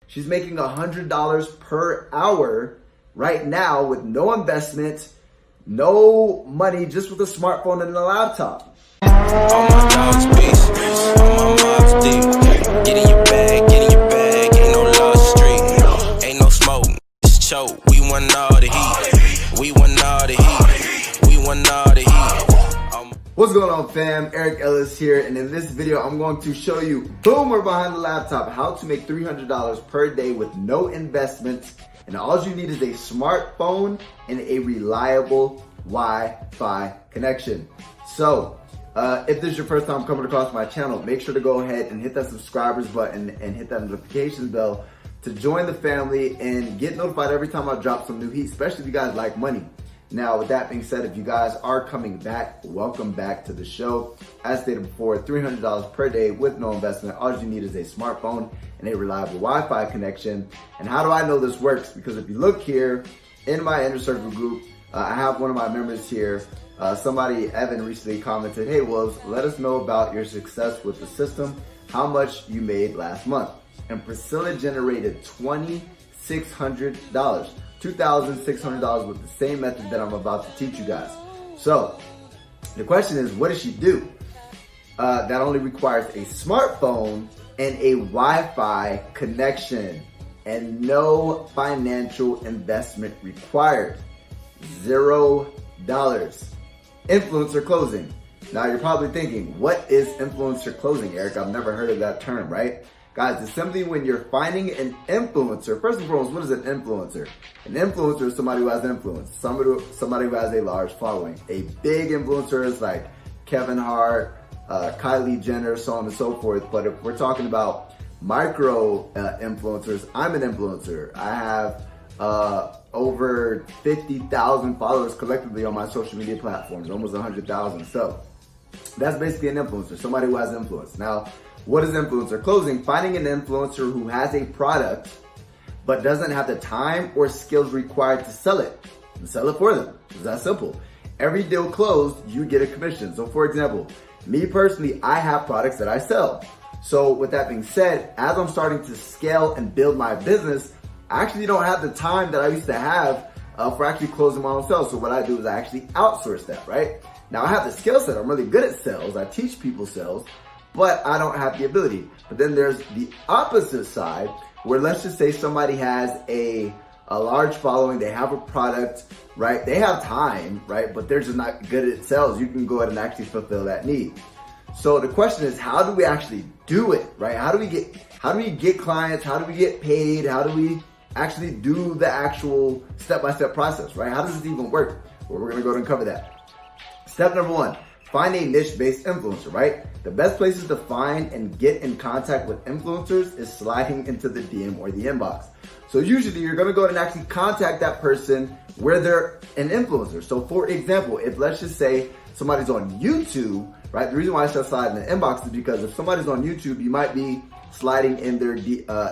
She's making $100 per hour right now with no investment, no money, just with a smartphone and a laptop. All my dogs peace, all my mobs deep. Get in your bag, ain't no lost street. Ain't no smoke, it's choke. We want all the heat, we want all the heat, we want all the heat. What's going on, fam? Eric Ellis here, and in this video I'm going to show you, boom, we're behind the laptop, how to make $300 per day with no investment, and all you need is a smartphone and a reliable Wi-Fi connection. So if this is your first time coming across my channel, make sure to go ahead and hit that subscribers button and hit that notification bell to join the family and get notified every time I drop some new heat, especially if you guys like money. Now, with that being said, if you guys are coming back, welcome back to the show. As stated before, $300 per day with no investment. All you need is a smartphone and a reliable Wi-Fi connection. And how do I know this works? Because if you look here in my inner circle group, I have one of my members here. Somebody, Evan, recently commented, "Hey, Wolves, let us know about your success with the system, how much you made last month." And Priscilla generated $2,600. $2,600 with the same method that I'm about to teach you guys. So the question is, what does she do? That only requires a smartphone and a Wi-Fi connection and no financial investment required. $0. Influencer closing. Now you're probably thinking, what is influencer closing, Eric? I've never heard of that term, right? Guys, it's simply when you're finding an influencer. First and foremost, what is an influencer? An influencer is somebody who has influence, somebody who has a large following. A big influencer is like Kevin Hart, Kylie Jenner, so on and so forth. But if we're talking about micro influencers, I'm an influencer. I have over 50,000 followers collectively on my social media platforms, almost 100,000. So that's basically an influencer, somebody who has influence. Now, what is influencer closing? Finding an influencer who has a product but doesn't have the time or skills required to sell it and sell it for them. It's that simple. Every deal closed, you get a commission. So for example, me personally, I have products that I sell. So with that being said, as I'm starting to scale and build my business, I actually don't have the time that I used to have for actually closing my own sales. So what I do is I actually outsource that, right? Now I have the skill set. I'm really good at sales. I teach people sales, but I don't have the ability. But then there's the opposite side where, let's just say somebody has a large following, they have a product, right? They have time, right? But they're just not good at sales. You can go ahead and actually fulfill that need. So the question is, how do we actually do it, right? How do we get clients? How do we get paid? How do we actually do the actual step-by-step process, right? How does this even work? Well, we're gonna go ahead and cover that. Step number one. Find a niche-based influencer, right? The best places to find and get in contact with influencers is sliding into the DM or the inbox. So usually you're gonna go ahead and actually contact that person where they're an influencer. So for example, if let's just say somebody's on YouTube, right? The reason why I said slide in the inbox is because if somebody's on YouTube, you might be sliding in their,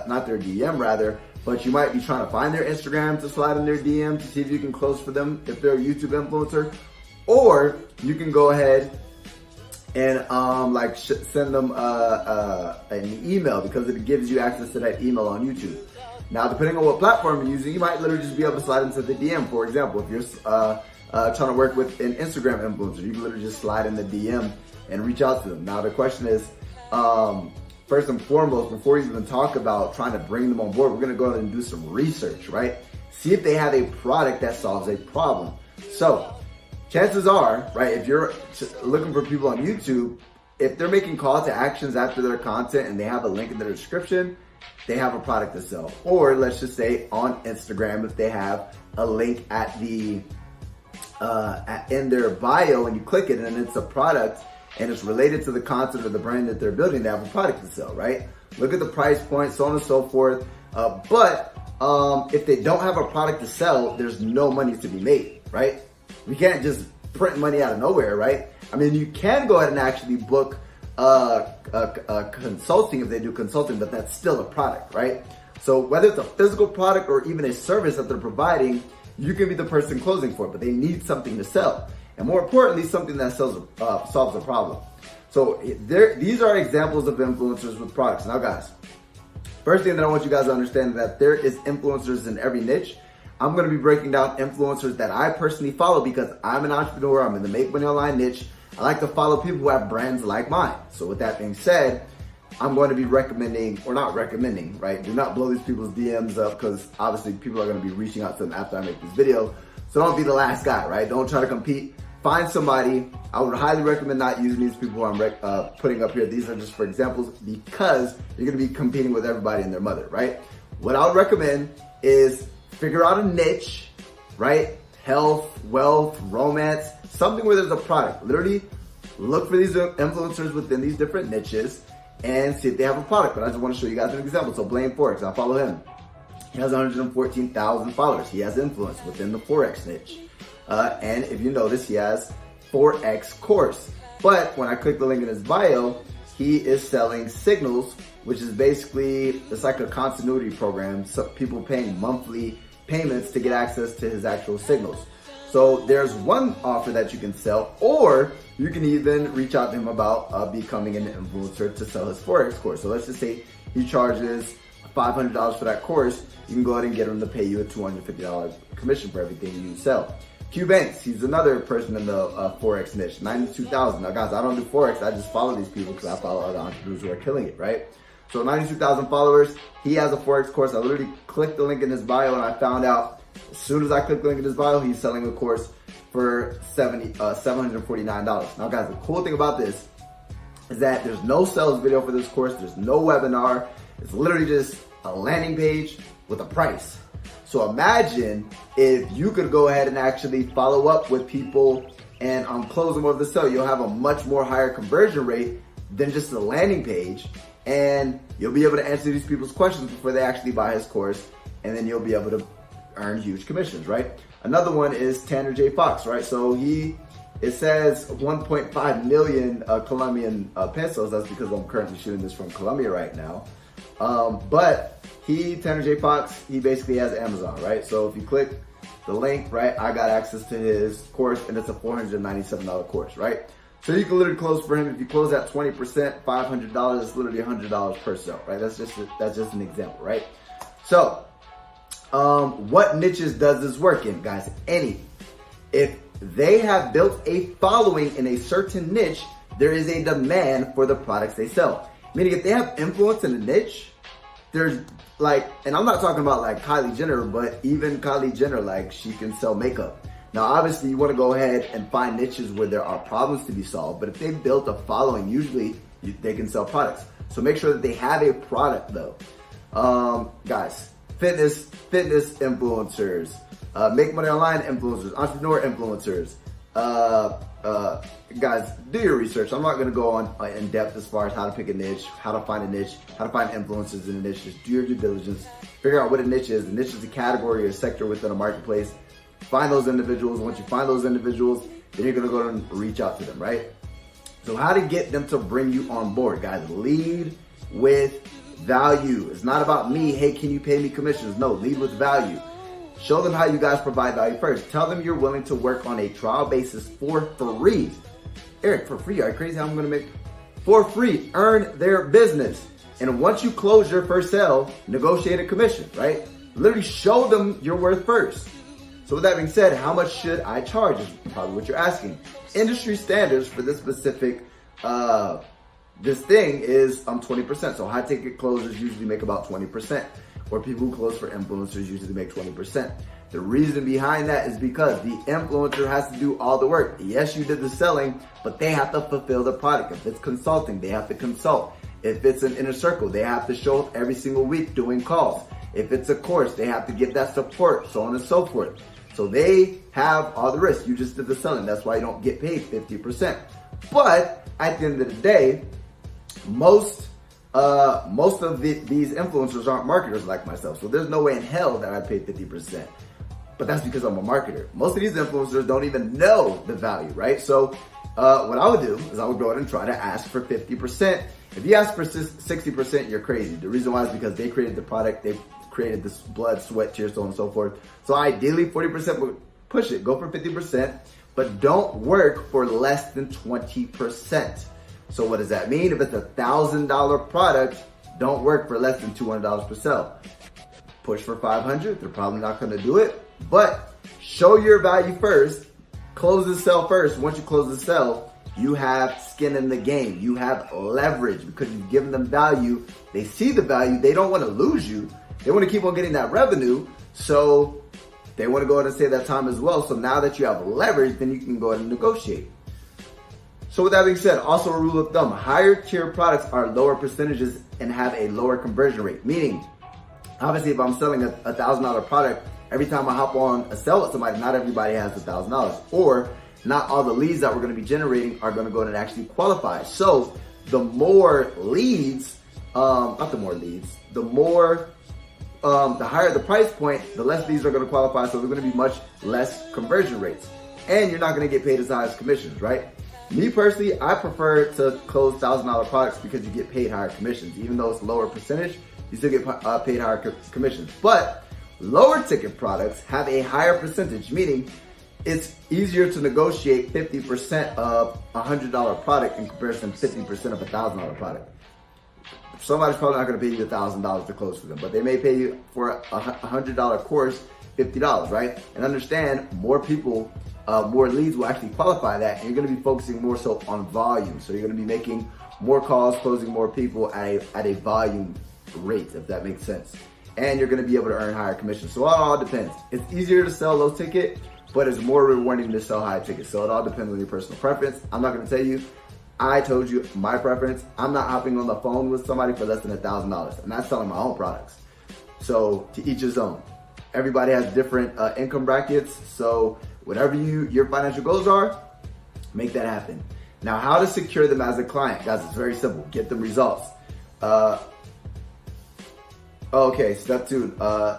not their DM rather, but you might be trying to find their Instagram to slide in their DM to see if you can close for them if they're a YouTube influencer. Or you can go ahead and send them an email because it gives you access to that email on YouTube. Now, depending on what platform you're using, you might literally just be able to slide into the DM. For example, if you're trying to work with an Instagram influencer, you can literally just slide in the DM and reach out to them. Now, the question is, first and foremost, before you even talk about trying to bring them on board, we're gonna go ahead and do some research, right? See if they have a product that solves a problem. So, chances are, right, if you're looking for people on YouTube, if they're making call to actions after their content and they have a link in their description, they have a product to sell. Or let's just say on Instagram, if they have a link at the in their bio and you click it and it's a product and it's related to the content of the brand that they're building, they have a product to sell, right? Look at the price point, so on and so forth. But if they don't have a product to sell, there's no money to be made, right? We can't just print money out of nowhere, right? I mean, you can go ahead and actually book consulting if they do consulting, but that's still a product, right? So whether it's a physical product or even a service that they're providing, you can be the person closing for it, but they need something to sell. And more importantly, something that solves a problem. So these are examples of influencers with products. Now guys, First thing that I want you guys to understand is that there is influencers in every niche. I'm going to be breaking down influencers that I personally follow because I'm an entrepreneur. I'm in the make money online niche. I like to follow people who have brands like mine. So with that being said, I'm going to be recommending, or not recommending, right? Do not blow these people's DMs up because obviously people are going to be reaching out to them after I make this video. So don't be the last guy, right? Don't try to compete. Find somebody. I would highly recommend not using these people who I'm putting up here. These are just for examples because you're going to be competing with everybody and their mother, right? What I would recommend is figure out a niche, right? Health, wealth, romance, something where there's a product. Literally look for these influencers within these different niches and see if they have a product. But I just want to show you guys an example. So Blaine Forex, I follow him. He has 114,000 followers. He has influence within the Forex niche. And if you notice, he has Forex course. But when I click the link in his bio, he is selling signals, which is basically, it's like a continuity program. So people paying monthly payments to get access to his actual signals. So there's one offer that you can sell, or you can even reach out to him about becoming an influencer to sell his Forex course. So let's just say he charges $500 for that course. You can go ahead and get him to pay you a $250 commission for everything you sell. Q Banks, he's another person in the Forex niche, 92,000. Now guys, I don't do Forex, I just follow these people because I follow other entrepreneurs who are killing it, right? So 92,000 followers, he has a Forex course. I literally clicked the link in his bio and I found out, as soon as I clicked the link in his bio, he's selling a course for $749. Now guys, the cool thing about this is that there's no sales video for this course, there's no webinar, it's literally just a landing page with a price. So imagine if you could go ahead and actually follow up with people and close them over the sale. You'll have a much more higher conversion rate than just a landing page, and you'll be able to answer these people's questions before they actually buy his course, and then you'll be able to earn huge commissions, right? Another one is Tanner J. Fox, right? So it says 1.5 million Colombian pesos. That's because I'm currently shooting this from Colombia right now. But Tanner J. Fox, he basically has Amazon, right? So if you click the link, right, I got access to his course, and it's a $497 course, right? So you can literally close for him. If you close at 20%, $500, it's literally $100 per sale, right? That's just an example, right? So, what niches does this work in, guys? Any. If they have built a following in a certain niche, there is a demand for the products they sell. Meaning if they have influence in a niche, there's like, and I'm not talking about like Kylie Jenner, but even Kylie Jenner, like she can sell makeup. Now, obviously you want to go ahead and find niches where there are problems to be solved, but if they built a following, usually they can sell products. So make sure that they have a product though. Guys, fitness influencers, make money online influencers, entrepreneur influencers, guys, do your research. I'm not going to go on in depth as far as how to pick a niche, how to find a niche, how to find influencers in a niche. Just do your due diligence. Figure out what a niche is. A niche is a category or a sector within a marketplace. Find those individuals. Once you find those individuals, then you're going to go and reach out to them, right? So how to get them to bring you on board, guys. Lead with value. It's not about me. Hey, can you pay me commissions? No, lead with value. Show them how you guys provide value first. Tell them you're willing to work on a trial basis for free. Eric, for free? Are you crazy how I'm going to make? For free. Earn their business. And once you close your first sale, negotiate a commission, right? Literally show them your worth first. So with that being said, how much should I charge is probably what you're asking. Industry standards for this specific, this thing is 20%. So high ticket closers usually make about 20%. Or people who close for influencers usually make 20%. The reason behind that is because the influencer has to do all the work. Yes, you did the selling, but they have to fulfill the product. If it's consulting, they have to consult. If it's an inner circle, they have to show up every single week doing calls. If it's a course, they have to get that support, so on and so forth. So they have all the risk. You just did the selling. That's why you don't get paid 50%. But at the end of the day, most of these influencers aren't marketers like myself. So there's no way in hell that I paid 50%. But that's because I'm a marketer. Most of these influencers don't even know the value, right? So what I would do is I would go ahead and try to ask for 50%. If you ask for 60%, you're crazy. The reason why is because they created the product, they created this blood, sweat, tears, so on and so forth. So ideally 40% would push it, go for 50%, but don't work for less than 20%. So what does that mean? If it's $1,000 product, don't work for less than $200 per sale. Push for 500, they're probably not gonna do it, but show your value first, close the sale first. Once you close the sale, you have skin in the game. You have leverage because you've given them value. They see the value. They don't want to lose you. They want to keep on getting that revenue. So they want to go ahead and save that time as well. So now that you have leverage, then you can go ahead and negotiate. So with that being said, also a rule of thumb, higher tier products are lower percentages and have a lower conversion rate. Meaning, obviously if I'm selling a $1,000 product, every time I hop on a sell with somebody, not everybody has $1,000. Or not all the leads that we're going to be generating are going to go in and actually qualify. So the more leads, the higher the price point, the less leads are going to qualify. So they're going to be much less conversion rates. And you're not going to get paid as high as commissions, right? Me personally, I prefer to close $1,000 products because you get paid higher commissions. Even though it's lower percentage, you still get paid higher commissions. But lower ticket products have a higher percentage, meaning it's easier to negotiate 50% of a $100 product in comparison to 50% of a $1,000 product. Somebody's probably not going to pay you $1,000 to close for them, but they may pay you for a $100 course $50, right? And understand, more people, more leads will actually qualify that, and you're going to be focusing more so on volume. So you're going to be making more calls, closing more people at a volume rate, if that makes sense. And you're going to be able to earn higher commissions. So it all depends. It's easier to sell low ticket, but it's more rewarding to sell high tickets. So it all depends on your personal preference. I'm not gonna tell you, I told you my preference. I'm not hopping on the phone with somebody for less than $1,000. I'm not selling my own products. So to each his own. Everybody has different income brackets. So whatever your financial goals are, make that happen. Now, how to secure them as a client? Guys, it's very simple. Get them results. Okay, step 2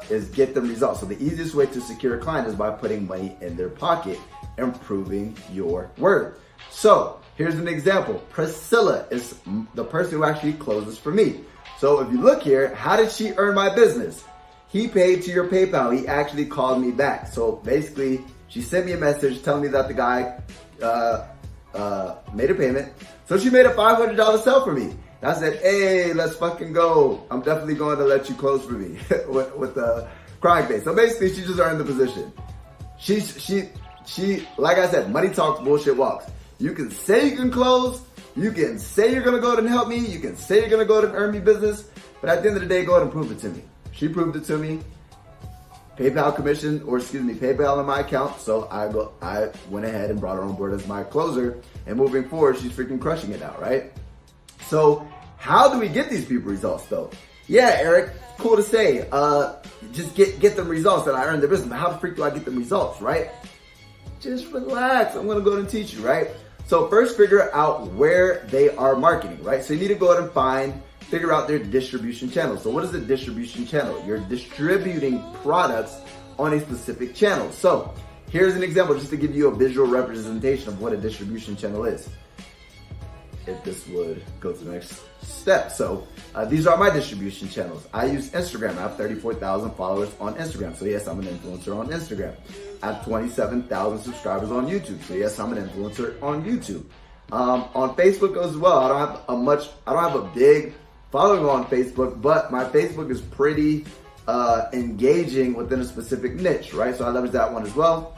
is get them results. So the easiest way to secure a client is by putting money in their pocket and proving your worth. So here's an example. Priscilla is the person who actually closes for me. So if you look here, how did she earn my business? He paid to your PayPal. He actually called me back. So basically, she sent me a message telling me that the guy made a payment. So she made a $500 sale for me. I said, hey, let's fucking go. I'm definitely going to let you close for me with a crying face. So basically, she just earned the position. She, like I said, money talks, bullshit walks. You can say you can close. You can say you're going to go ahead and help me. You can say you're going to go ahead and earn me business. But at the end of the day, go ahead and prove it to me. She proved it to me. PayPal commission, or excuse me, PayPal in my account. So I went ahead and brought her on board as my closer. And moving forward, she's freaking crushing it now, right? So how do we get these people results though? Yeah, Eric, cool to say. Just get them results and I earn their business. But how the freak do I get them results, right? Just relax. I'm gonna go ahead and teach you, right? So first figure out where they are marketing, right? So you need to go ahead and figure out their distribution channel. So what is a distribution channel? You're distributing products on a specific channel. So here's an example just to give you a visual representation of what a distribution channel is. If this would go to the next step. So these are my distribution channels. I use Instagram. I have 34,000 followers on Instagram. So yes, I'm an influencer on Instagram. I have 27,000 subscribers on YouTube. So yes, I'm an influencer on YouTube. On Facebook as well. I don't have a big following on Facebook, but my Facebook is pretty engaging within a specific niche, right? So I leverage that one as well.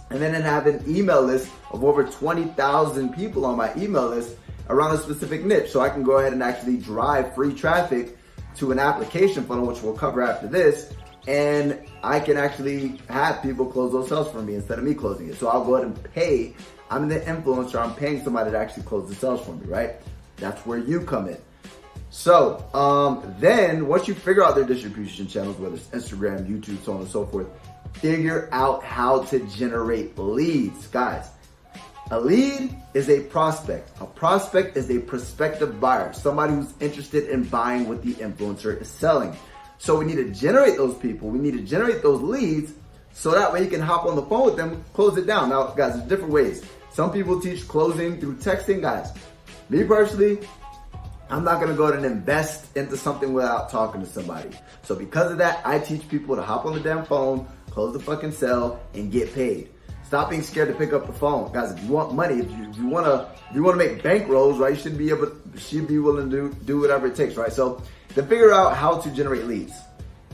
And then I have an email list of over 20,000 people on my email list around a specific niche. So I can go ahead and actually drive free traffic to an application funnel, which we'll cover after this. And I can actually have people close those sales for me instead of me closing it. So I'll go ahead and pay. I'm the influencer. I'm paying somebody to actually close the sales for me, right? That's where you come in. So then once you figure out their distribution channels, whether it's Instagram, YouTube, so on and so forth, figure out how to generate leads. Guys, a lead is a prospect. A prospect is a prospective buyer, somebody who's interested in buying what the influencer is selling. So we need to generate those people. We need to generate those leads so that way you can hop on the phone with them, close it down. Now, guys, there's different ways. Some people teach closing through texting. Guys, me personally, I'm not gonna go ahead and invest into something without talking to somebody. So because of that, I teach people to hop on the damn phone, close the fucking sale, and get paid. Stop being scared to pick up the phone. Guys, if you want money, if you wanna make bankrolls, right, you should be willing to do whatever it takes, right? So to figure out how to generate leads.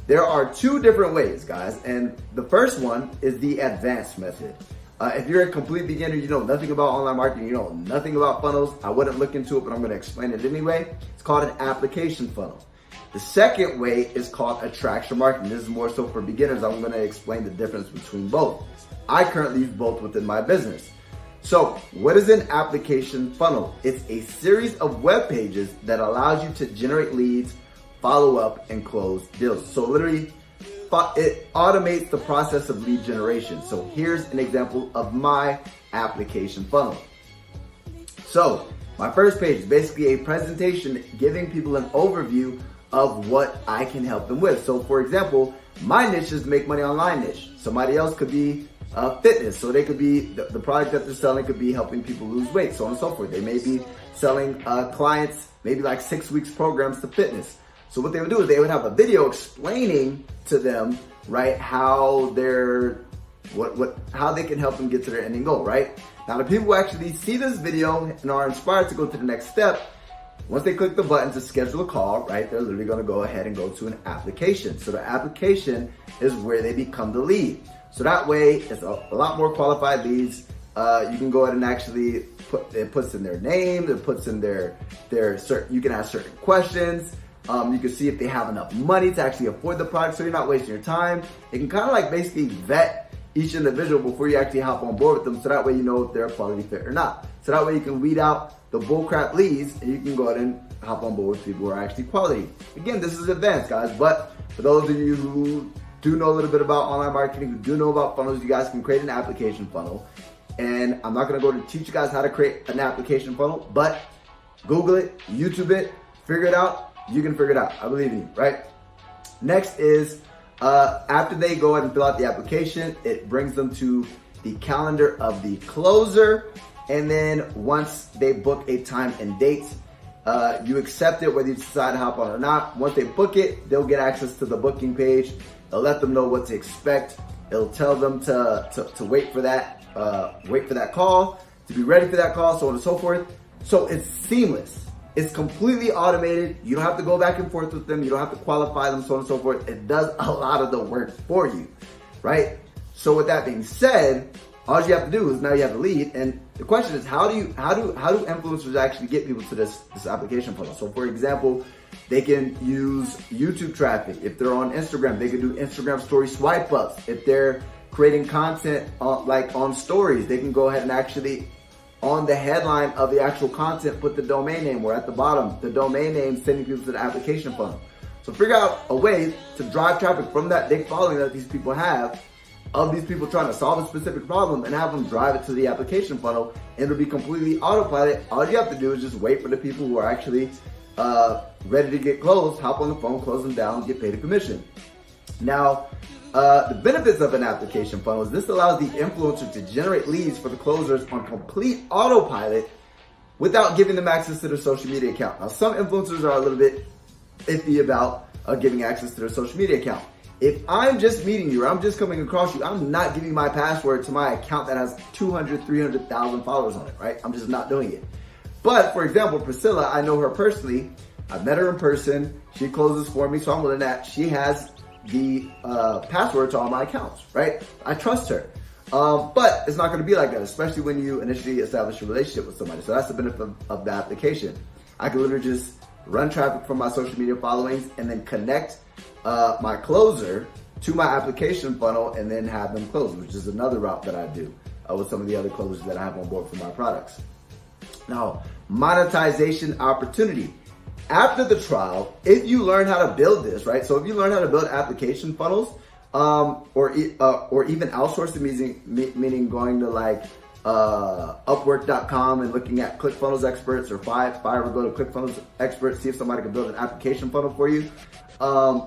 There are two different ways, guys, and the first one is the advanced method. If you're a complete beginner, you know nothing about online marketing, you know nothing about funnels, I wouldn't look into it, but I'm going to explain it anyway. It's called an application funnel. The second way is called attraction marketing. This is more so for beginners. I'm going to explain the difference between both. I currently use both within my business. So what is an application funnel? It's a series of web pages that allows you to generate leads, follow up, and close deals. So literally, it automates the process of lead generation. So here's an example of my application funnel. So my first page is basically a presentation giving people an overview of what I can help them with. So for example, my niche is make money online niche. Somebody else could be fitness. So they could be, the product that they're selling could be helping people lose weight, so on and so forth. They may be selling clients maybe like 6 weeks programs to fitness. So what they would do is they would have a video explaining to them, right, how they're, how they can help them get to their ending goal, right? Now the people who actually see this video and are inspired to go to the next step, once they click the button to schedule a call, right, they're literally gonna go ahead and go to an application. So the application is where they become the lead. So that way, it's a lot more qualified leads. You can go ahead and actually it puts in their name, it puts in their certain, you can ask certain questions. You can see if they have enough money to actually afford the product, so you're not wasting your time. It can kind of like basically vet each individual before you actually hop on board with them, so that way you know if they're a quality fit or not. So that way you can weed out the bullcrap leads and you can go ahead and hop on board with people who are actually quality. Again, this is advanced, guys, but for those of you who do know a little bit about online marketing, who do know about funnels, you guys can create an application funnel. And I'm not gonna go to teach you guys how to create an application funnel, but Google it, YouTube it, figure it out. You can figure it out. I believe in you, right? Next is, after they go ahead and fill out the application, it brings them to the calendar of the closer. And then once they book a time and date, you accept it, whether you decide to hop on or not. Once they book it, they'll get access to the booking page. It'll let them know what to expect. It'll tell them to wait for that call, to be ready for that call, so on and so forth. So it's seamless. It's completely automated. You don't have to go back and forth with them. You don't have to qualify them, so on and so forth. It does a lot of the work for you, right? So with that being said, all you have to do is now you have the lead. And the question is, how do influencers actually get people to this application funnel? So for example, they can use YouTube traffic. If they're on Instagram, they can do Instagram story swipe ups. If they're creating content like on stories, they can go ahead and actually on the headline of the actual content, put the domain name, or at the bottom, the domain name sending people to the application funnel. So figure out a way to drive traffic from that big following that these people have, of these people trying to solve a specific problem, and have them drive it to the application funnel, and it'll be completely autopilot. All you have to do is just wait for the people who are actually ready to get closed, hop on the phone, close them down, get paid a commission. Now, the benefits of an application funnel is this allows the influencer to generate leads for the closers on complete autopilot without giving them access to their social media account. Now, some influencers are a little bit iffy about giving access to their social media account. If I'm just meeting you or I'm just coming across you, I'm not giving my password to my account that has 200, 300,000 followers on it, right? I'm just not doing it. But for example, Priscilla, I know her personally. I've met her in person. She closes for me, so I'm willing that she has the password to all my accounts, right? I trust her. But it's not gonna be like that, especially when you initially establish a relationship with somebody. So that's the benefit of the application. I can literally just run traffic from my social media followings and then connect my closer to my application funnel and then have them close, which is another route that I do with some of the other closers that I have on board for my products. Now, monetization opportunity. After the trial, if you learn how to build this, right? So if you learn how to build application funnels, or even outsourcing, meaning going to like Upwork.com and looking at ClickFunnels experts, or Fiverr, go to ClickFunnels experts, see if somebody can build an application funnel for you.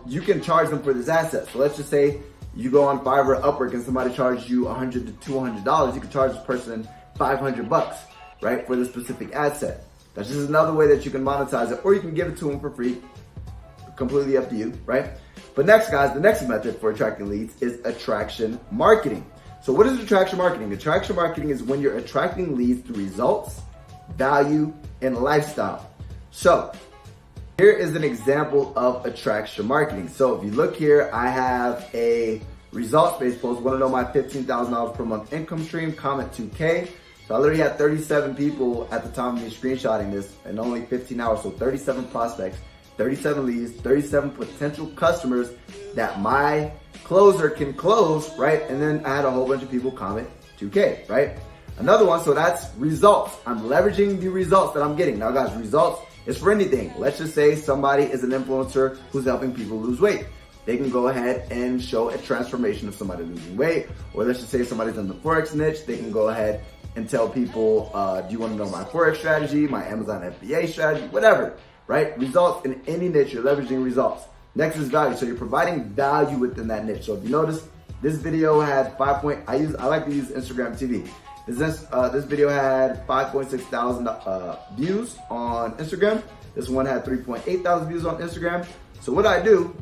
You can charge them for this asset. So let's just say you go on Fiverr, Upwork, and somebody charges you $100 to $200. You can charge this person $500, right, for this specific asset. That's just another way that you can monetize it, or you can give it to them for free. Completely up to you, right? But next, guys, the next method for attracting leads is attraction marketing. So what is attraction marketing? Attraction marketing is when you're attracting leads through results, value, and lifestyle. So Here is an example of attraction marketing. So if you look here, I have a results-based post. Want to know my $15,000 per month income stream? Comment 2K. So I literally had 37 people at the time of me screenshotting this in only 15 hours. So 37 prospects, 37 leads, 37 potential customers that my closer can close, right? And then I had a whole bunch of people comment 2K, right? Another one, so that's results. I'm leveraging the results that I'm getting. Now guys, results is for anything. Let's just say somebody is an influencer who's helping people lose weight. They can go ahead and show a transformation of somebody losing weight. Or let's just say somebody's in the Forex niche. They can go ahead and tell people, do you want to know my Forex strategy, my Amazon FBA strategy, whatever, right? Results in any niche, you're leveraging results. Next is value. So you're providing value within that niche. So if you notice, this video had I like to use Instagram TV. This video had 5.6 thousand views on Instagram. This one had 3.8 thousand views on Instagram. So what I do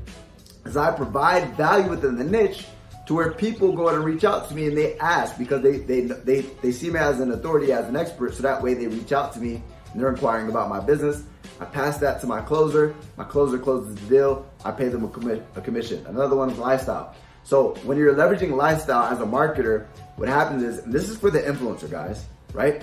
is I provide value within the niche to where people go and reach out to me and they ask because they see me as an authority, as an expert. So that way they reach out to me and they're inquiring about my business. I pass that to my closer. My closer closes the deal. I pay them a commission. Another one is lifestyle. So when you're leveraging lifestyle as a marketer, what happens is, and this is for the influencer guys, right?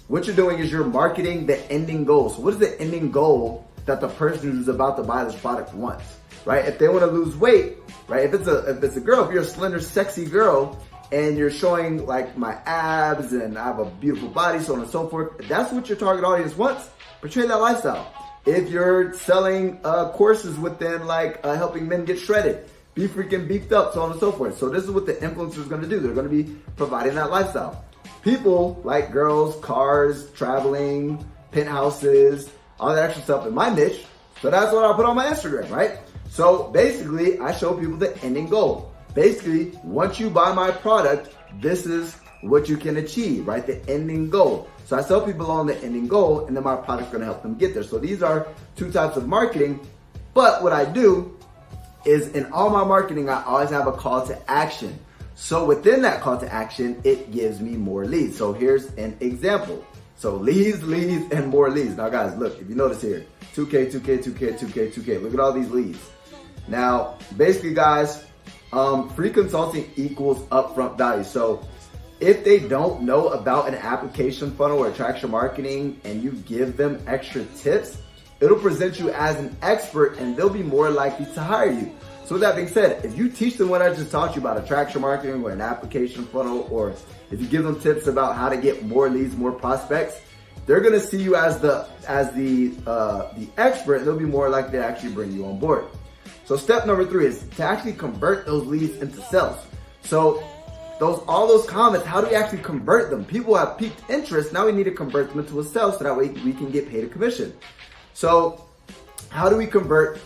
What you're doing is you're marketing the ending goal. So what is the ending goal that the person who's about to buy this product wants, right? If they want to lose weight, right? If it's a girl, if you're a slender, sexy girl and you're showing like my abs and I have a beautiful body, so on and so forth, if that's what your target audience wants, portray that lifestyle. If you're selling courses within like helping men get shredded, be freaking beefed up, so on and so forth. So this is what the influencer is going to do. They're going to be providing that lifestyle. People like girls, cars, traveling, penthouses, all that extra stuff in my niche. So that's what I put on my Instagram, right? So basically, I show people the ending goal. Basically, once you buy my product, this is what you can achieve, right? The ending goal. So I sell people on the ending goal, and then my product's going to help them get there. So these are two types of marketing. But what I do is in all my marketing, I always have a call to action. So within that call to action, it gives me more leads. So here's an example. So leads, and more leads. Now guys, look, if you notice here, 2K, 2K, 2K, 2K, 2K. Look at all these leads. Now, basically guys, free consulting equals upfront value. So if they don't know about an application funnel or attraction marketing and you give them extra tips, it'll present you as an expert and they'll be more likely to hire you. So with that being said, if you teach them what I just taught you about attraction marketing or an application funnel, or if you give them tips about how to get more leads, more prospects, they're gonna see you as the expert and they'll be more likely to actually bring you on board. So step number 3 is to actually convert those leads into sales. So all those comments, how do we actually convert them? People have piqued interest, now we need to convert them into a sale so that way we can get paid a commission. So how do we convert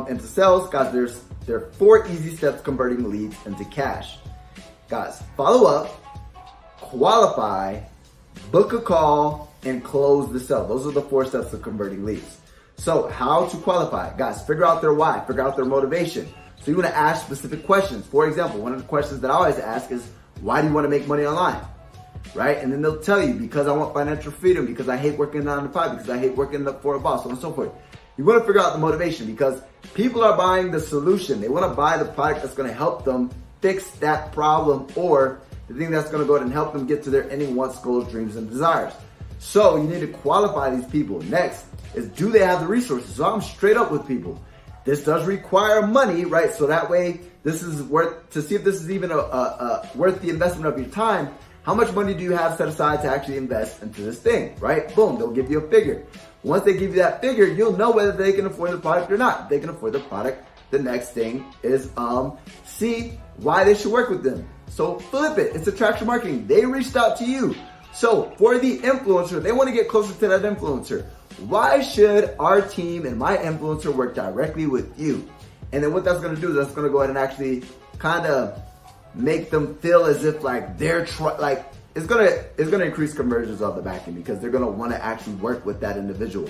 into sales? Guys, there are 4 easy steps converting leads into cash. Guys, follow up, qualify, book a call, and close the sale. Those are the 4 steps of converting leads. So how to qualify? Guys, figure out their why, figure out their motivation. So you want to ask specific questions. For example, one of the questions that I always ask is, why do you want to make money online? Right? And then they'll tell you, because I want financial freedom, because I hate working 9 to 5, because I hate working for a boss, so on and so forth. You want to figure out the motivation because people are buying the solution. They want to buy the product that's going to help them fix that problem or the thing that's going to go ahead and help them get to their ending wants, goals, dreams, and desires. So you need to qualify these people. Next is, do they have the resources? So I'm straight up with people. This does require money, right? So that way, this is worth, to see if this is even worth the investment of your time. How much money do you have set aside to actually invest into this thing, right? Boom, they'll give you a figure. Once they give you that figure, you'll know whether they can afford the product or not. If they can afford the product, the next thing is see why they should work with them. So flip it, it's attraction marketing. They reached out to you. So for the influencer, they want to get closer to that influencer. Why should our team and my influencer work directly with you? And then what that's going to do is that's going to go ahead and actually kind of make them feel as if like they're it's gonna increase conversions on the back end because they're gonna want to actually work with that individual.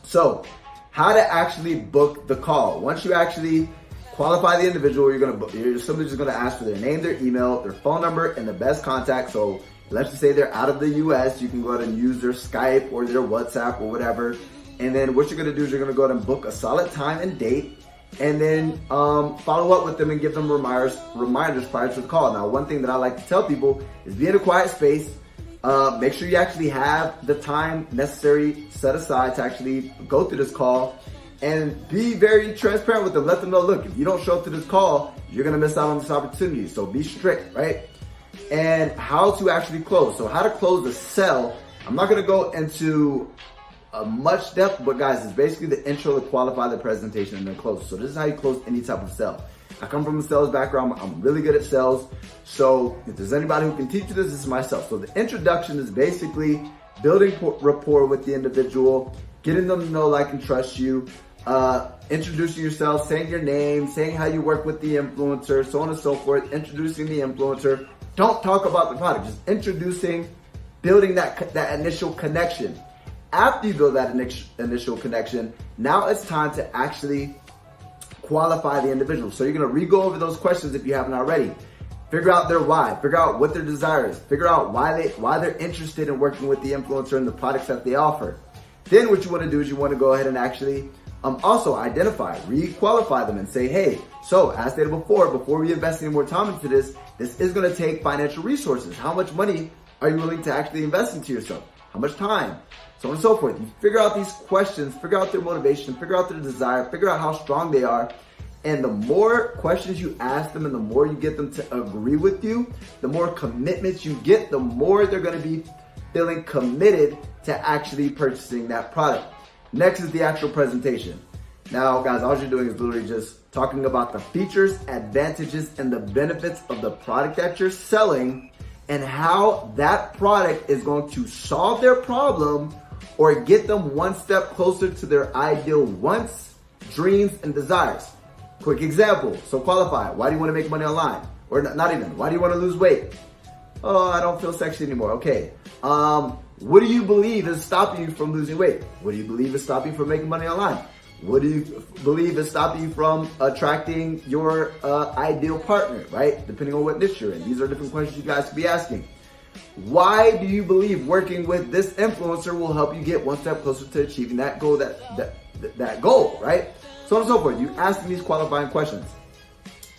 So how to actually book the call? Once you actually qualify the individual, you're simply just gonna ask for their name, their email, their phone number, and the best contact. So let's just say they're out of the US, you can go ahead and use their Skype or their WhatsApp or whatever. And then what you're gonna do is you're gonna go ahead and book a solid time and date, and then follow up with them and give them reminders prior to the call. Now, one thing that I like to tell people is be in a quiet space. Make sure you actually have the time necessary set aside to actually go through this call, and be very transparent with them. Let them know, look, if you don't show up to this call, you're gonna miss out on this opportunity. So be strict, right? And how to actually close. So how to close the sell. I'm not gonna go into much depth, but guys, it's basically the intro to qualify the presentation and then close. So this is how you close any type of sell. I come from a sales background. I'm really good at sales. So if there's anybody who can teach you this is myself. So the introduction is basically building rapport with the individual, getting them to know, like, and trust you, introducing yourself, saying your name, saying how you work with the influencer, so on and so forth, introducing the influencer. Don't talk about the product, just introducing, building that initial connection. After you build that initial connection, now it's time to actually qualify the individual. So you're gonna re-go over those questions if you haven't already. Figure out their why, figure out what their desire is, figure out why they're interested in working with the influencer and the products that they offer. Then what you wanna do is you wanna go ahead and actually also identify, re-qualify them and say, hey, so as stated before we invest any more time into this is gonna take financial resources. How much money are you willing to actually invest into yourself? How much time? So on and so forth. You figure out these questions, figure out their motivation, figure out their desire, figure out how strong they are. And the more questions you ask them and the more you get them to agree with you, the more commitments you get, the more they're gonna be feeling committed to actually purchasing that product. Next is the actual presentation. Now, guys, all you're doing is literally just talking about the features, advantages, and the benefits of the product that you're selling and how that product is going to solve their problem or get them one step closer to their ideal wants, dreams, and desires. Quick example, so qualify. Why do you want to make money online? Or not even, why do you want to lose weight? Oh, I don't feel sexy anymore. Okay. What do you believe is stopping you from losing weight? What do you believe is stopping you from making money online? What do you believe is stopping you from attracting your ideal partner, right? Depending on what niche you're in. These are different questions you guys could be asking. Why do you believe working with this influencer will help you get one step closer to achieving that goal, that goal, right? So on and so forth. You asking these qualifying questions.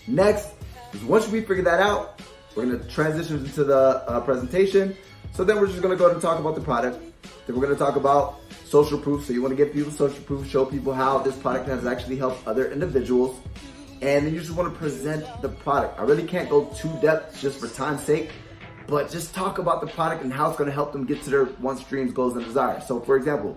Next is once we figure that out, we're gonna transition into the presentation. So then we're just gonna go ahead and talk about the product. Then we're gonna talk about social proof. So you wanna give people social proof, show people how this product has actually helped other individuals. And then you just wanna present the product. I really can't go too depth just for time's sake, but just talk about the product and how it's gonna help them get to their wants, dreams, goals, and desires. So for example,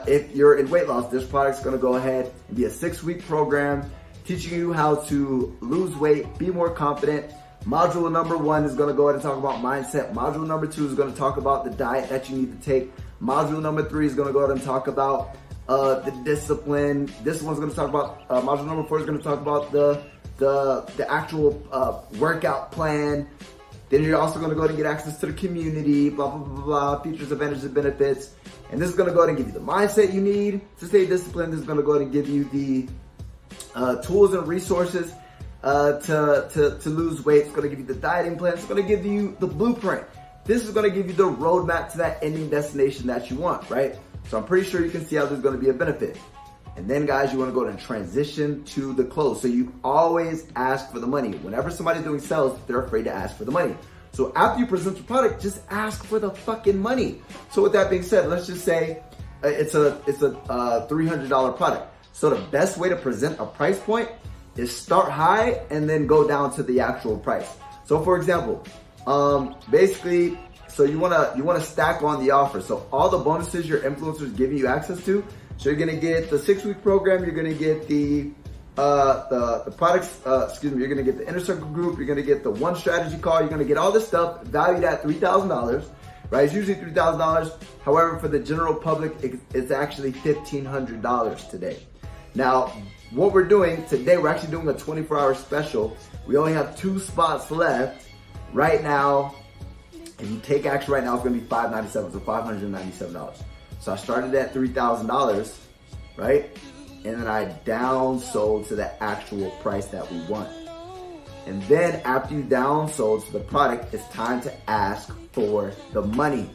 if you're in weight loss, this product's gonna go ahead and be a 6-week program teaching you how to lose weight, be more confident. Module number 1 is gonna go ahead and talk about mindset. Module number 2 is gonna talk about the diet that you need to take. Module number 3 is gonna go ahead and talk about the discipline. This one's gonna talk about, module number 4 is gonna talk about the actual workout plan. Then you're also gonna go ahead and get access to the community, blah, blah, blah, blah, features, advantages, and benefits. And this is gonna go ahead and give you the mindset you need to stay disciplined. This is gonna go ahead and give you the tools and resources to lose weight. It's gonna give you the dieting plan. It's gonna give you the blueprint. This is gonna give you the roadmap to that ending destination that you want, right? So I'm pretty sure you can see how there's gonna be a benefit. And then guys, you wanna go ahead and transition to the close. So you always ask for the money. Whenever somebody's doing sales, they're afraid to ask for the money. So after you present your product, just ask for the fucking money. So with that being said, let's just say it's a $300 product. So the best way to present a price point is start high and then go down to the actual price. So for example, basically, so you wanna stack on the offer. So all the bonuses your influencers giving you access to. So you're gonna get the 6-week program, you're gonna get the products, you're gonna get the inner circle group, you're gonna get the 1 strategy call, you're gonna get all this stuff valued at $3,000, right? It's usually $3,000. However, for the general public, it's actually $1,500 today. Now, what we're doing today, we're actually doing a 24-hour special. We only have 2 spots left right now. If you take action right now, it's gonna be $597, so $597. So I started at $3,000, right? And then I down sold to the actual price that we want. And then after you down sold to the product, it's time to ask for the money.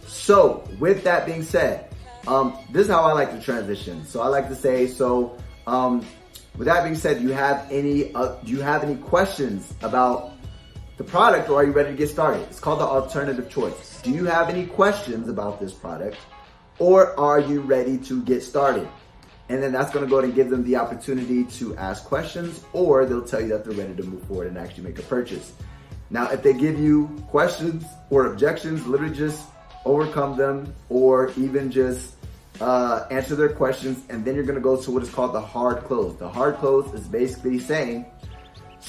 So with that being said, this is how I like to transition. So I like to say, with that being said, do you have any questions about the product, or are you ready to get started? It's called the alternative choice. Do you have any questions about this product, or are you ready to get started? And then that's going to go ahead and give them the opportunity to ask questions, or they'll tell you that they're ready to move forward and actually make a purchase. Now, if they give you questions or objections, literally just overcome them, or even just answer their questions, and then you're going to go to what is called the hard close. The hard close is basically saying,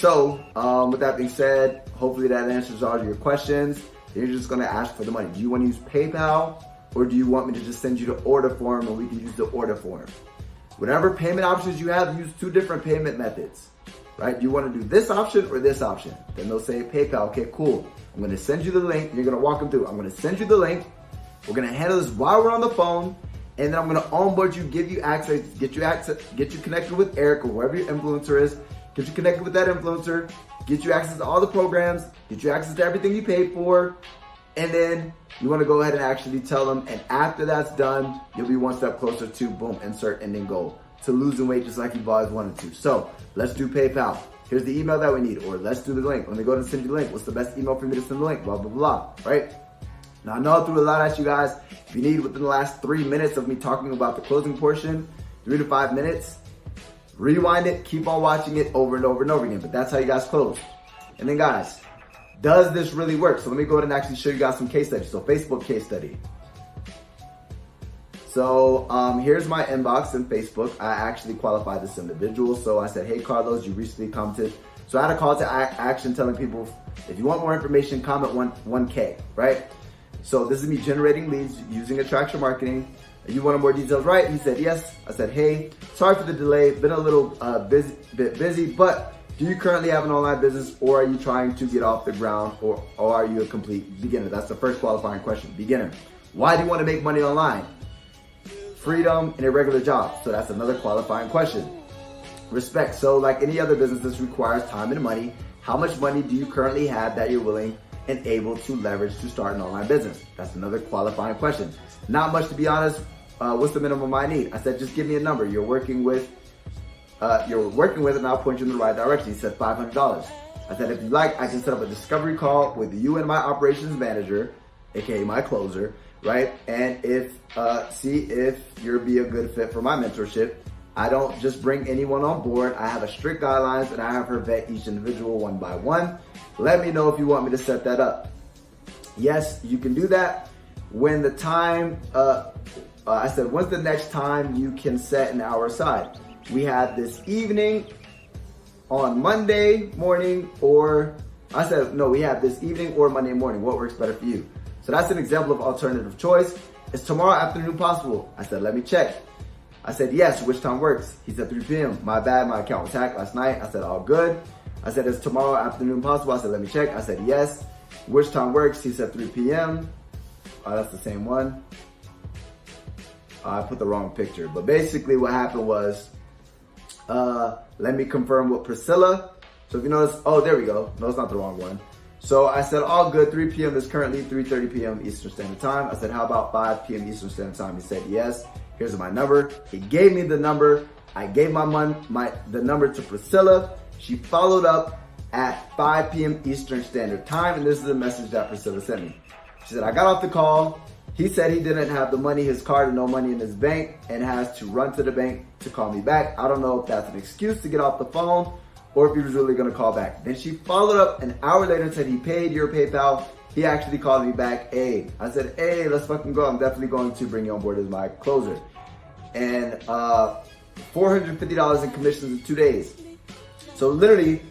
with that being said, hopefully that answers all of your questions. Then you're just going to ask for the money. Do you want to use PayPal, or do you want me to just send you the order form and we can use the order form? Whatever payment options you have, use 2 different payment methods, right? Do you want to do this option or this option? Then they'll say PayPal. Okay, cool. I'm going to send you the link. You're going to walk them through. I'm going to send you the link. We're going to handle this while we're on the phone. And then I'm going to onboard you, give you access, get you connected with Eric or whoever your influencer is, get you connected with that influencer, get you access to all the programs, get you access to everything you paid for. And then you want to go ahead and actually tell them. And after that's done, you'll be one step closer to boom, insert ending goal, to losing weight just like you've always wanted to. So let's do PayPal. Here's the email that we need, or let's do the link. Let me go ahead and send you the link. What's the best email for me to send the link? Blah, blah, blah, right? Now, I know I threw a lot at you guys. If you need within the last 3 minutes of me talking about the closing portion, 3 to 5 minutes, rewind it, keep on watching it over and over and over again. But that's how you guys close. And then guys, does this really work? So let me go ahead and actually show you guys some case studies. So Facebook case study. So here's my inbox in Facebook. I actually qualified this individual. So I said, hey, Carlos, you recently commented. So I had a call to action telling people, if you want more information, comment 1K, right? So this is me generating leads using attraction marketing. You wanted more details, right? He said, yes. I said, hey, sorry for the delay. Been a little bit busy, but do you currently have an online business, or are you trying to get off the ground, or are you a complete beginner? That's the first qualifying question, beginner. Why do you want to make money online? Freedom and a regular job. So that's another qualifying question. Respect. So like any other business, this requires time and money. How much money do you currently have that you're willing and able to leverage to start an online business? That's another qualifying question. Not much, to be honest. What's the minimum I need? I said, just give me a number you're working with, and I'll point you in the right direction. He said $500. I said, if you like, I can set up a discovery call with you and my operations manager, aka my closer, right? And see if you'll be a good fit for my mentorship. I don't just bring anyone on board. I have a strict guidelines, and I have her vet each individual one by one. Let me know if you want me to set that up. Yes, you can do that. When the time, I said, when's the next time you can set an hour aside? We have this evening, on Monday morning, or I said, no, we have this evening or Monday morning. What works better for you? So that's an example of alternative choice. Is tomorrow afternoon possible? I said, let me check. I said, yes, which time works? He said 3 p.m. My bad, my account was hacked last night. I said, all good. I said, is tomorrow afternoon possible? I said, let me check. I said, yes. Which time works? He said 3 p.m. That's the same one. I put the wrong picture. But basically what happened was, let me confirm with Priscilla. So if you notice, oh, there we go. No, it's not the wrong one. So I said, all good. 3 p.m. is currently 3:30 p.m. Eastern Standard Time. I said, how about 5 p.m. Eastern Standard Time? He said, yes. Here's my number. He gave me the number. I gave the number to Priscilla. She followed up at 5 p.m. Eastern Standard Time. And this is the message that Priscilla sent me. She said, I got off the call. He said he didn't have the money, his card, and no money in his bank, and has to run to the bank to call me back. I don't know if that's an excuse to get off the phone or if he was really going to call back. Then she followed up an hour later and said, he paid your PayPal. He actually called me back. Hey, I said, hey, let's fucking go. I'm definitely going to bring you on board as my closer. And $450 in commissions in 2 days. So literally,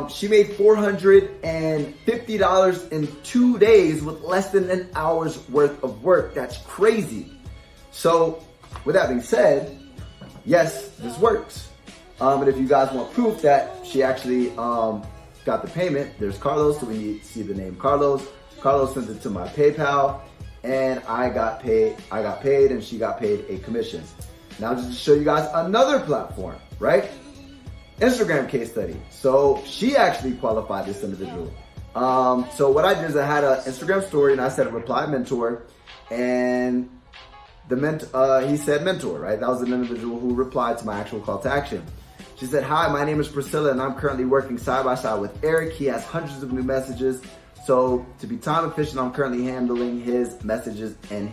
she made $450 in 2 days with less than an hour's worth of work. That's crazy. So with that being said, yes, this works. And if you guys want proof that she actually got the payment, there's Carlos. So we need to see the name Carlos. Carlos sent it to my PayPal, and I got paid, and she got paid a commission. Now just to show you guys another platform, right? Instagram case study. So she actually qualified this individual. So what I did is I had an Instagram story, and I said reply mentor, and he said mentor, right? That was an individual who replied to my actual call to action. She said, hi, my name is Priscilla and I'm currently working side by side with Eric. He has hundreds of new messages. So to be time efficient, I'm currently handling his messages and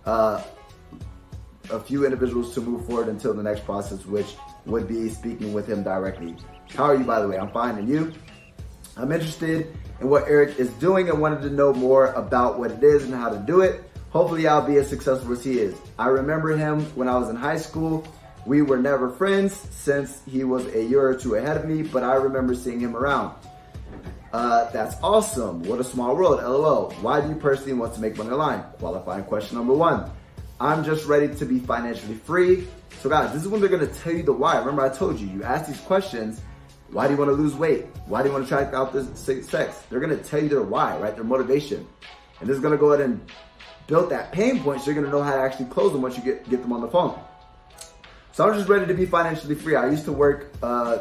a few individuals to move forward until the next process, which would be speaking with him directly. How are you, by the way? I'm fine, and you? I'm interested in what Eric is doing and wanted to know more about what it is and how to do it. Hopefully I'll be as successful as he is. I remember him when I was in high school. We were never friends since he was a year or two ahead of me, but I remember seeing him around. That's awesome. What a small world, LOL. Why do you personally want to make money online? Qualifying question number 1. I'm just ready to be financially free. So guys, this is when they're gonna tell you the why. Remember I told you, you ask these questions, why do you wanna lose weight? Why do you wanna try out this sex? They're gonna tell you their why, right? Their motivation. And this is gonna go ahead and build that pain point so you're gonna know how to actually close them once you get them on the phone. So I'm just ready to be financially free. I used to work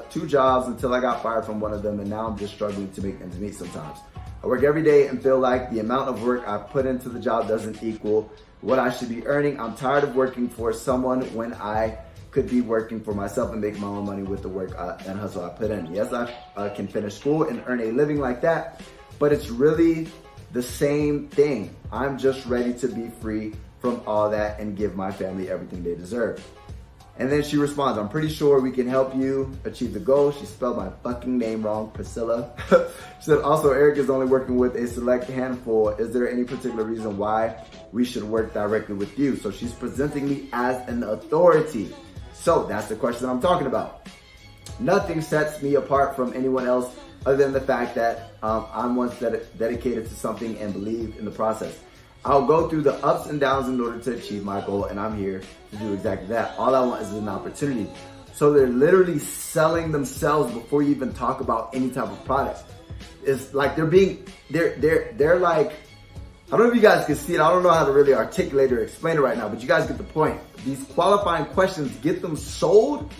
2 jobs until I got fired from one of them, and now I'm just struggling to make ends meet sometimes. I work every day and feel like the amount of work I put into the job doesn't equal what I should be earning. I'm tired of working for someone when I could be working for myself and make my own money with the work and hustle I put in. Yes, I can finish school and earn a living like that, but it's really the same thing. I'm just ready to be free from all that and give my family everything they deserve. And then she responds, I'm pretty sure we can help you achieve the goal. She spelled my fucking name wrong, Priscilla. She said, also, Eric is only working with a select handful. Is there any particular reason why we should work directly with you? So she's presenting me as an authority. So that's the question I'm talking about. Nothing sets me apart from anyone else other than the fact that I'm once dedicated to something and believe in the process. I'll go through the ups and downs in order to achieve my goal, and I'm here to do exactly that. All I want is an opportunity. So they're literally selling themselves before you even talk about any type of product. It's like they're like, I don't know if you guys can see it. I don't know how to really articulate or explain it right now, but you guys get the point. These qualifying questions get them sold.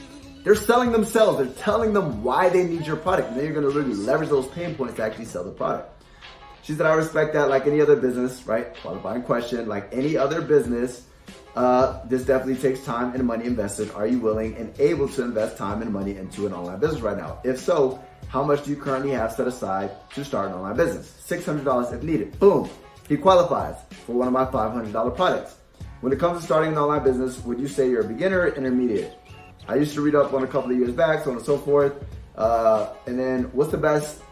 They're selling themselves. They're telling them why they need your product, and then you're gonna literally leverage those pain points to actually sell the product. She said, I respect that like any other business, right? Qualifying question, like any other business, this definitely takes time and money invested. Are you willing and able to invest time and money into an online business right now? If so, how much do you currently have set aside to start an online business? $600 if needed. Boom. He qualifies for one of my $500 products. When it comes to starting an online business, would you say you're a beginner or intermediate? I used to read up on a couple of years back, so on and so forth. And then what's the best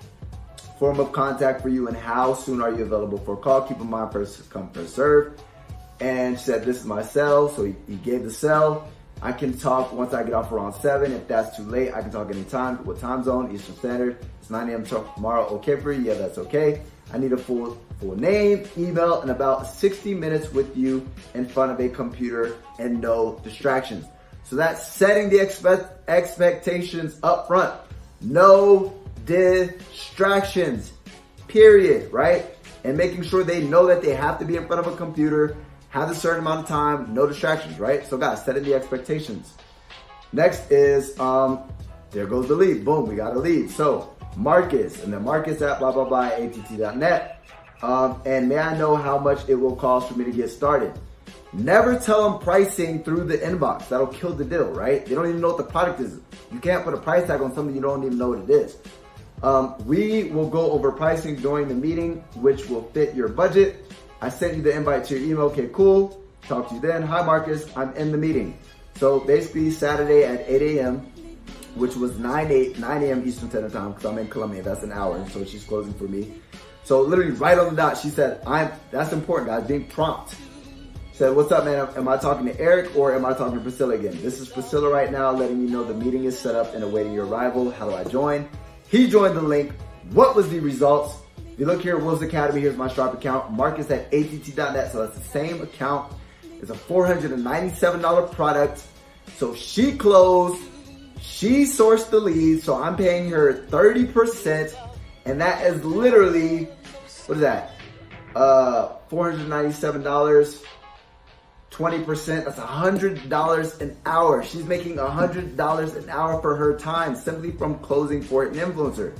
form of contact for you and how soon are you available for a call? Keep in mind, first come, first serve. And she said, this is my cell. So he gave the cell. I can talk once I get off around 7. If that's too late, I can talk anytime. What time zone? Eastern Standard. It's 9 a.m. tomorrow. Okay for you? Yeah, that's okay. I need a full name, email, and about 60 minutes with you in front of a computer and no distractions. So that's setting the expectations up front. No distractions, period, right? And making sure they know that they have to be in front of a computer, have a certain amount of time, no distractions, right? So guys, setting the expectations. Next is, there goes the lead. Boom, we got a lead. So Marcus, and then Marcus at blah, blah, blah, att.net. And may I know how much it will cost for me to get started? Never tell them pricing through the inbox. That'll kill the deal, right? They don't even know what the product is. You can't put a price tag on something you don't even know what it is. We will go over pricing during the meeting, which will fit your budget. I sent you the invite to your email. Okay, cool. Talk to you then. Hi, Marcus. I'm in the meeting. So basically Saturday at 8 a.m., which was 9 a.m. Eastern Standard Time, because I'm in Colombia. That's an hour. So she's closing for me. So literally right on the dot, she said, that's important, guys, being prompt. Said, what's up, man? Am I talking to Eric or am I talking to Priscilla again? This is Priscilla right now, letting you know the meeting is set up and awaiting your arrival. How do I join? He joined the link. What was the results? If you look here, Wolves Academy, here's my Stripe account. Marcus at att.net, so that's the same account. It's a $497 product. So she closed, she sourced the lead, so I'm paying her 30%, and that is literally, what is that? $497. 20%, that's $100 an hour. She's making $100 an hour for her time simply from closing for an influencer.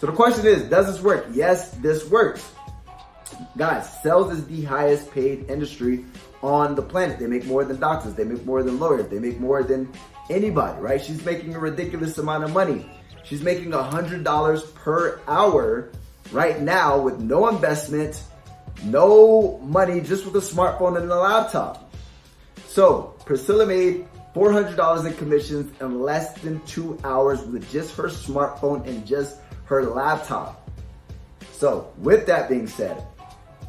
So the question is, does this work? Yes, this works. Guys, sales is the highest paid industry on the planet. They make more than doctors. They make more than lawyers. They make more than anybody, right? She's making a ridiculous amount of money. She's making $100 per hour right now with no investment, no money, just with a smartphone and a laptop. So Priscilla made $400 in commissions in less than 2 hours with just her smartphone and just her laptop. So with that being said,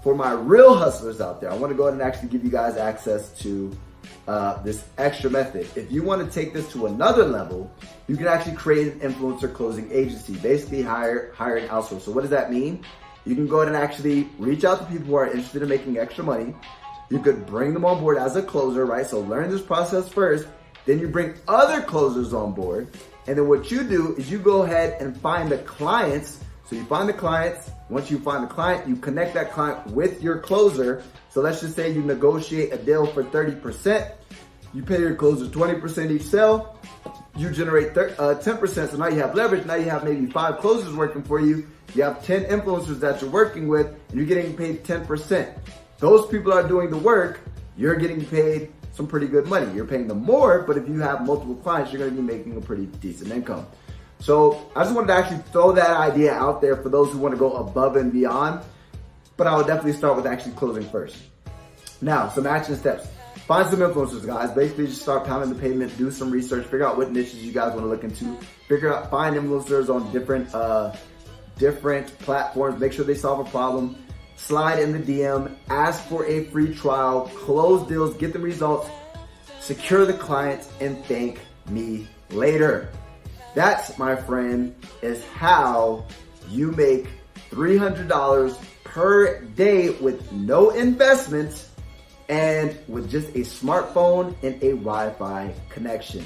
for my real hustlers out there, I want to go ahead and actually give you guys access to this extra method. If you want to take this to another level, you can actually create an influencer closing agency, basically hire and outsource. So what does that mean? You can go ahead and actually reach out to people who are interested in making extra money. You could bring them on board as a closer, right? So learn this process first, then you bring other closers on board. And then what you do is you go ahead and find the clients. So you find the clients. Once you find the client, you connect that client with your closer. So let's just say you negotiate a deal for 30%. You pay your closer 20% each sale. You generate 10%. So now you have leverage. Now you have maybe 5 closers working for you. You have 10 influencers that you're working with, and you're getting paid 10%. Those people are doing the work. You're getting paid some pretty good money. You're paying them more, but if you have multiple clients, you're going to be making a pretty decent income. So I just wanted to actually throw that idea out there for those who want to go above and beyond, but I would definitely start with actually closing first. Now, some action steps. Find some influencers, guys. Basically, just start pounding the pavement, do some research, figure out what niches you guys want to look into, find influencers on different platforms, make sure they solve a problem, slide in the DM, ask for a free trial, close deals, get the results, secure the clients, and thank me later. That's, my friend, is how you make $300 per day with no investment and with just a smartphone and a Wi-Fi connection.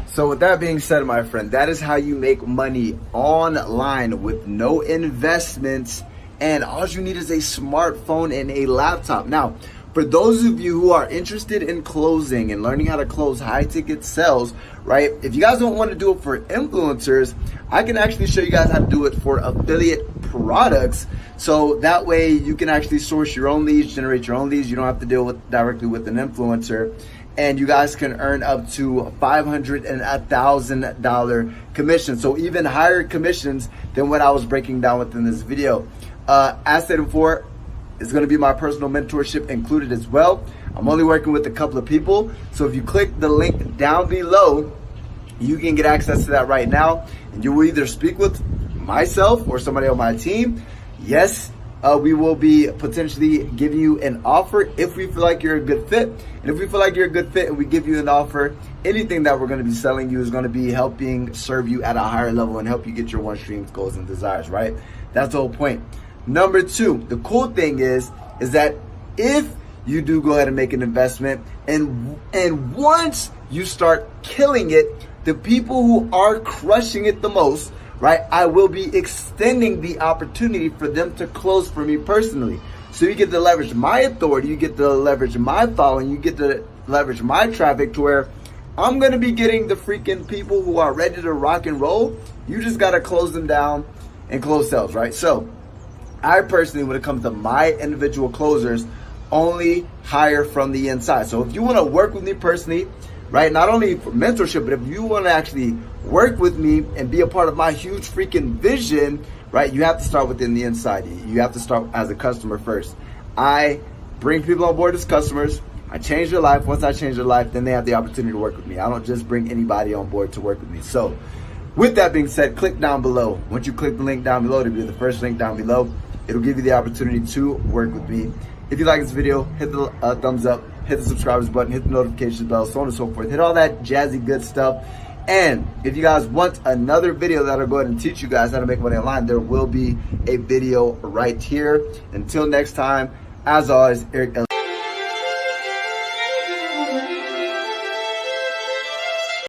So with that being said, my friend, that is how you make money online with no investments, and all you need is a smartphone and a laptop. Now, for those of you who are interested in closing and learning how to close high ticket sales, right? If you guys don't want to do it for influencers, I can actually show you guys how to do it for affiliate products. So that way you can actually source your own leads, generate your own leads. You don't have to deal directly with an influencer. And you guys can earn up to $500 and $1,000 commission. So even higher commissions than what I was breaking down within this video. As stated before, it's going to be my personal mentorship included as well. I'm only working with a couple of people. So if you click the link down below, you can get access to that right now. And you will either speak with myself or somebody on my team. Yes, we will be potentially giving you an offer if we feel like you're a good fit. And if we feel like you're a good fit and we give you an offer, anything that we're going to be selling you is going to be helping serve you at a higher level and help you get your one streams, goals, and desires, right? That's the whole point. Number 2, the cool thing is that if you do go ahead and make an investment and once you start killing it, the people who are crushing it the most, right, I will be extending the opportunity for them to close for me personally. So you get to leverage my authority, you get to leverage my following, you get to leverage my traffic to where I'm going to be getting the freaking people who are ready to rock and roll. You just got to close them down and close sales, right? So I personally, when it comes to my individual closers, only hire from the inside. So if you want to work with me personally, right, not only for mentorship, but if you want to actually work with me and be a part of my huge freaking vision, right, you have to start within the inside. You have to start as a customer first. I bring people on board as customers. I change their life. Once I change their life, then they have the opportunity to work with me. I don't just bring anybody on board to work with me. So with that being said, click down below. Once you click the link down below, it'll be the first link down below. It'll give you the opportunity to work with me. If you like this video, hit the thumbs up, hit the subscribers button, hit the notifications bell, so on and so forth. Hit all that jazzy good stuff. And if you guys want another video that'll go ahead and teach you guys how to make money online, there will be a video right here. Until next time, as always, Eric.